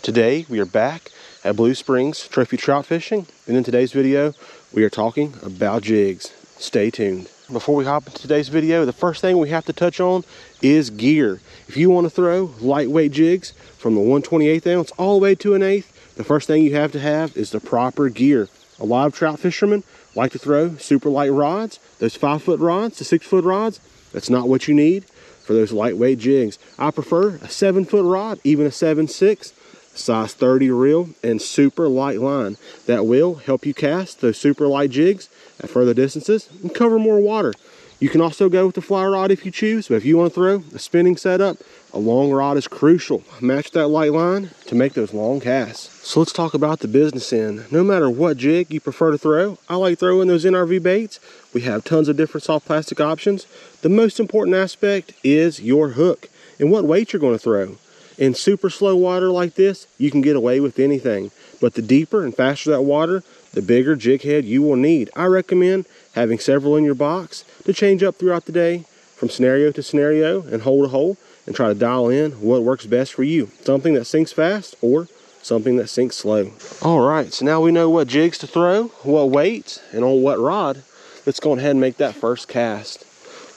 Today we are back at Blue Springs trophy trout fishing, and in today's video we are talking about jigs. Stay tuned. Before we hop into today's video, the first thing we have to touch on is gear. If you want to throw lightweight jigs from the 1/28 ounce all the way to an 1/8, the first thing you have to have is the proper gear. A lot of trout fishermen like to throw super light rods, those 5-foot rods to 6-foot rods. That's not what you need for those lightweight jigs. I prefer a 7-foot rod, even a 7/6, size 30 reel, and super light line. That will help you cast those super light jigs at further distances and cover more water. You can also go with the fly rod if you choose, but if you want to throw a spinning setup, a long rod is crucial. Match that light line to make those long casts. So let's talk about the business end. No matter what jig you prefer to throw, I like throwing those NRV baits. We have tons of different soft plastic options. The most important aspect is your hook and what weight you're going to throw. In super slow water like this, you can get away with anything, but the deeper and faster that water, the bigger jig head you will need. I recommend having several in your box to change up throughout the day from scenario to scenario and hole to hole, and try to dial in what works best for you. Something that sinks fast or something that sinks slow. All right, so now we know what jigs to throw, what weights, and on what rod. Let's go ahead and make that first cast.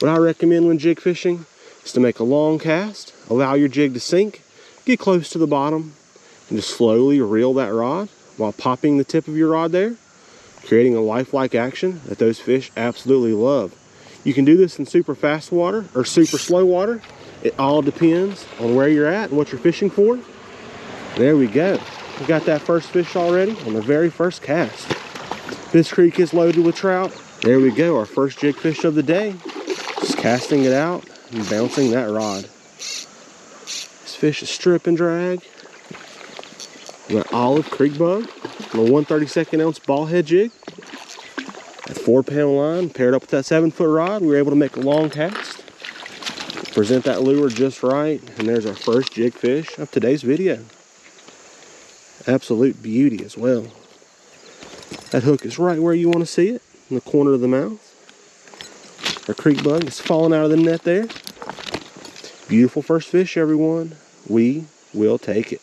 What I recommend when jig fishing is to make a long cast, allow your jig to sink, get close to the bottom, and just slowly reel that rod while popping the tip of your rod there, creating a lifelike action that those fish absolutely love. You can do this in super fast water or super slow water. It all depends on where you're at and what you're fishing for. There we go. We got that first fish already on the very first cast. This creek is loaded with trout. There we go, our first jig fish of the day. Just casting it out and bouncing that rod. This fish is strip and drag. An olive creek bug on a 1/32 ounce ball head jig. That 4-pound line paired up with that 7-foot rod, we were able to make a long cast. Present that lure just right, and there's our first jig fish of today's video. Absolute beauty as well. That hook is right where you want to see it, in the corner of the mouth. Our creek bug is falling out of the net there. Beautiful first fish, everyone. We will take it.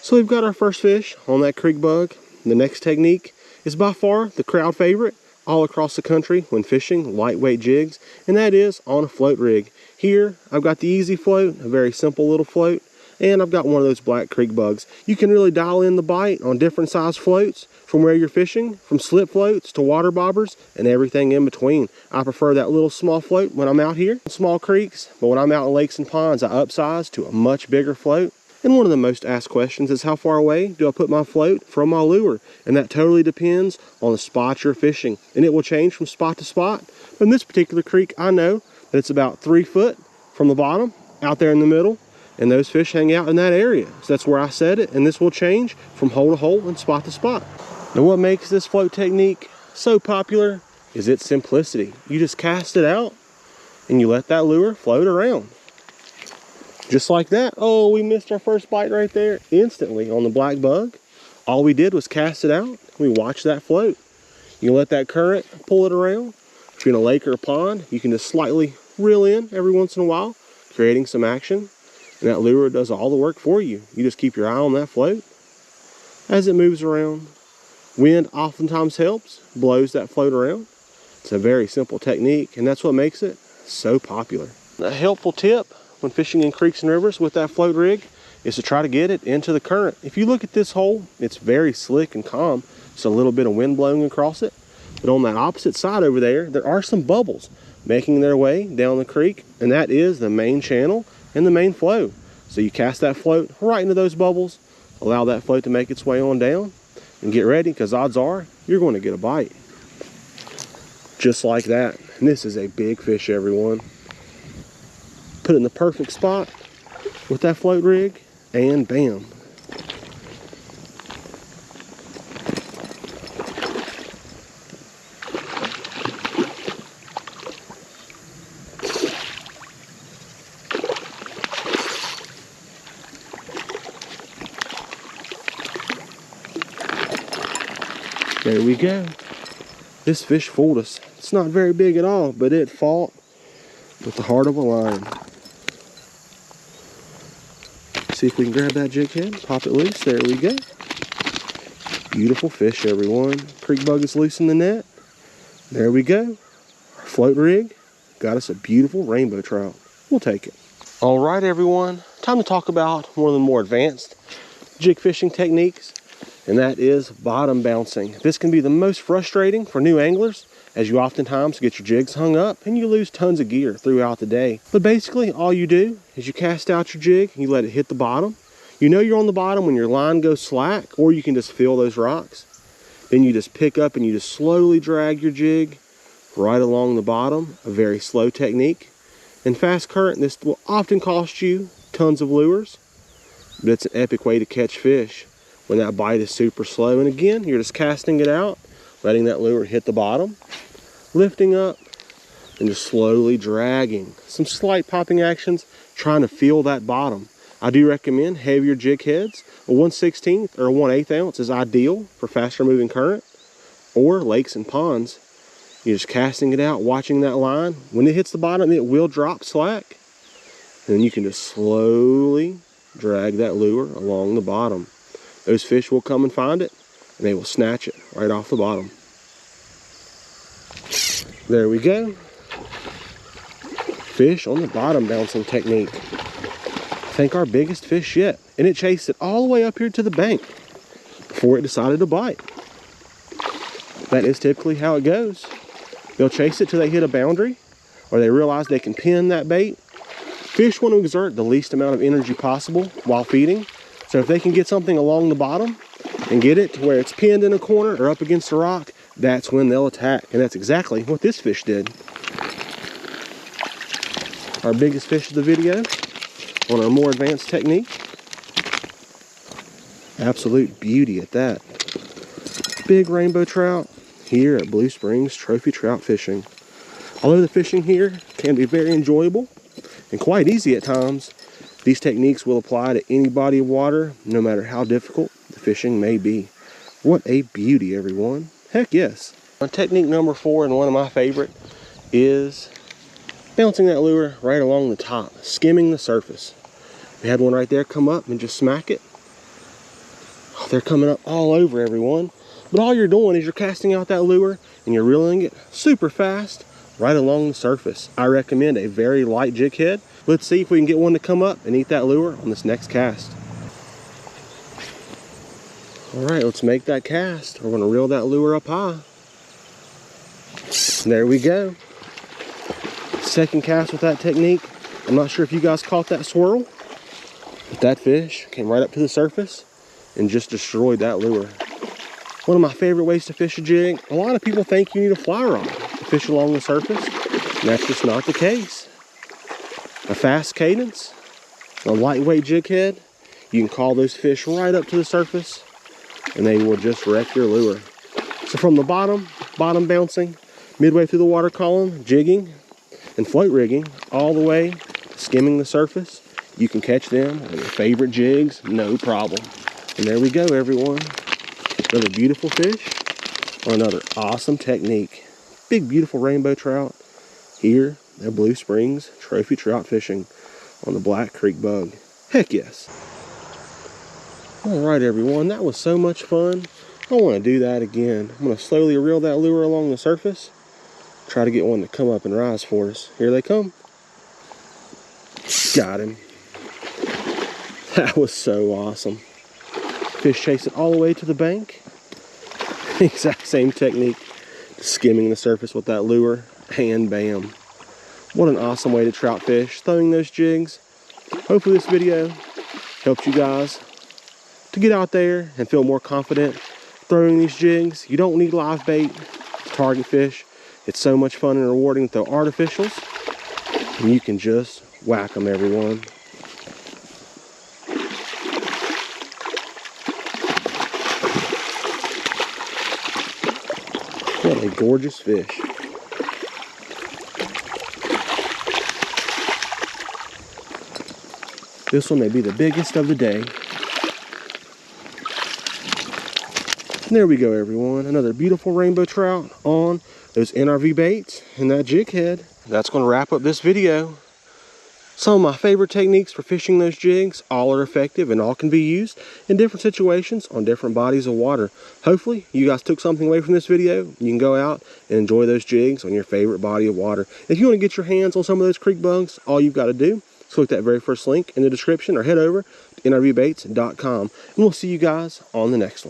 So we've got our first fish on that creek bug. The next technique is by far the crowd favorite all across the country when fishing lightweight jigs, and that is on a float rig. Here, I've got the easy float, a very simple little float, and I've got one of those black creek bugs. You can really dial in the bite on different size floats from where you're fishing, from slip floats to water bobbers and everything in between. I prefer that little small float when I'm out here in small creeks, but when I'm out in lakes and ponds, I upsize to a much bigger float. And one of the most asked questions is, how far away do I put my float from my lure? And that totally depends on the spot you're fishing, and it will change from spot to spot. But in this particular creek, I know that it's about 3 foot from the bottom out there in the middle, and those fish hang out in that area. So that's where I set it, and this will change from hole to hole and spot to spot. Now what makes this float technique so popular is its simplicity. You just cast it out and you let that lure float around. Just like that. Oh, we missed our first bite right there instantly on the black bug. All we did was cast it out. We watched that float. You let that current pull it around. If you're in a lake or a pond, you can just slightly reel in every once in a while, creating some action. And that lure does all the work for you. You just keep your eye on that float as it moves around. Wind oftentimes helps, blows that float around. It's a very simple technique, and that's what makes it so popular. A helpful tip when fishing in creeks and rivers with that float rig is to try to get it into the current. If you look at this hole, it's very slick and calm. Just a little bit of wind blowing across it. But on that opposite side over there, there are some bubbles making their way down the creek, and that is the main channel and the main flow. So you cast that float right into those bubbles, allow that float to make its way on down, and get ready, because odds are you're going to get a bite. Just like that. And this is a big fish, everyone. Put it in the perfect spot with that float rig, and bam. There we go. This fish fooled us. It's not very big at all, but it fought with the heart of a lion. See if we can grab that jig head, pop it loose. There we go. Beautiful fish, everyone. Creek bug is loose in the net. There we go. Our float rig got us a beautiful rainbow trout. We'll take it. All right, everyone. Time to talk about one of the more advanced jig fishing techniques, and that is bottom bouncing. This can be the most frustrating for new anglers, as you oftentimes get your jigs hung up and you lose tons of gear throughout the day. But basically, all you do is you cast out your jig and you let it hit the bottom. You know you're on the bottom when your line goes slack, or you can just feel those rocks. Then you just pick up and you just slowly drag your jig right along the bottom, a very slow technique. In fast current, this will often cost you tons of lures, but it's an epic way to catch fish when that bite is super slow. And again, you're just casting it out, letting that lure hit the bottom, lifting up, and just slowly dragging. Some slight popping actions, trying to feel that bottom. I do recommend heavier jig heads. A 1/16 or a 1/8 ounce is ideal for faster moving current, or lakes and ponds. You're just casting it out, watching that line. When it hits the bottom, it will drop slack. And then you can just slowly drag that lure along the bottom. Those fish will come and find it, and they will snatch it right off the bottom. There we go. Fish on the bottom bouncing technique. I think our biggest fish yet, and it chased it all the way up here to the bank before it decided to bite. That is typically how it goes. They'll chase it till they hit a boundary, or they realize they can pin that bait. Fish want to exert the least amount of energy possible while feeding, so if they can get something along the bottom and get it to where it's pinned in a corner or up against a rock, that's when they'll attack, and that's exactly what this fish did. Our biggest fish of the video on our more advanced technique. Absolute beauty at that. Big rainbow trout here at Blue Springs Trophy Trout Fishing. Although the fishing here can be very enjoyable and quite easy at times, these techniques will apply to any body of water, no matter how difficult the fishing may be. What a beauty, everyone. Heck yes. Technique number 4, and one of my favorite, is bouncing that lure right along the top, skimming the surface. We had one right there come up and just smack it. Oh, they're coming up all over, everyone. But all you're doing is you're casting out that lure and you're reeling it super fast right along the surface. I recommend a very light jig head. Let's see if we can get one to come up and eat that lure on this next cast. All right, let's make that cast. We're gonna reel that lure up high. There we go. Second cast with that technique. I'm not sure if you guys caught that swirl, but that fish came right up to the surface and just destroyed that lure. One of my favorite ways to fish a jig. A lot of people think you need a fly rod to fish along the surface, and that's just not the case. A fast cadence, a lightweight jig head, you can call those fish right up to the surface, and they will just wreck your lure. So from the bottom bouncing, midway through the water column, jigging and float rigging, all the way to skimming the surface, you can catch them on your favorite jigs, no problem. And there we go, everyone. Another beautiful fish on another awesome technique. Big, beautiful rainbow trout here at Blue Springs Trophy Trout Fishing on the Black Creek Bug. Heck yes. All right, everyone, that was so much fun. I want to do that again. I'm going to slowly reel that lure along the surface. Try to get one to come up and rise for us. Here they come. Got him. That was so awesome. Fish chase it all the way to the bank. Exact same technique. Skimming the surface with that lure, and bam. What an awesome way to trout fish, throwing those jigs. Hopefully this video helps you guys to get out there and feel more confident throwing these jigs. You don't need live bait to target fish. It's so much fun and rewarding to throw artificials, and you can just whack them, everyone. What a gorgeous fish. This one may be the biggest of the day. And there we go, everyone. Another beautiful rainbow trout on those NRV baits and that jig head. That's going to wrap up this video. Some of my favorite techniques for fishing those jigs. All are effective and all can be used in different situations on different bodies of water. Hopefully you guys took something away from this video. You can go out and enjoy those jigs on your favorite body of water. If you want to get your hands on some of those creek bugs, all you've got to do is click that very first link in the description or head over to nrvbaits.com, and we'll see you guys on the next one.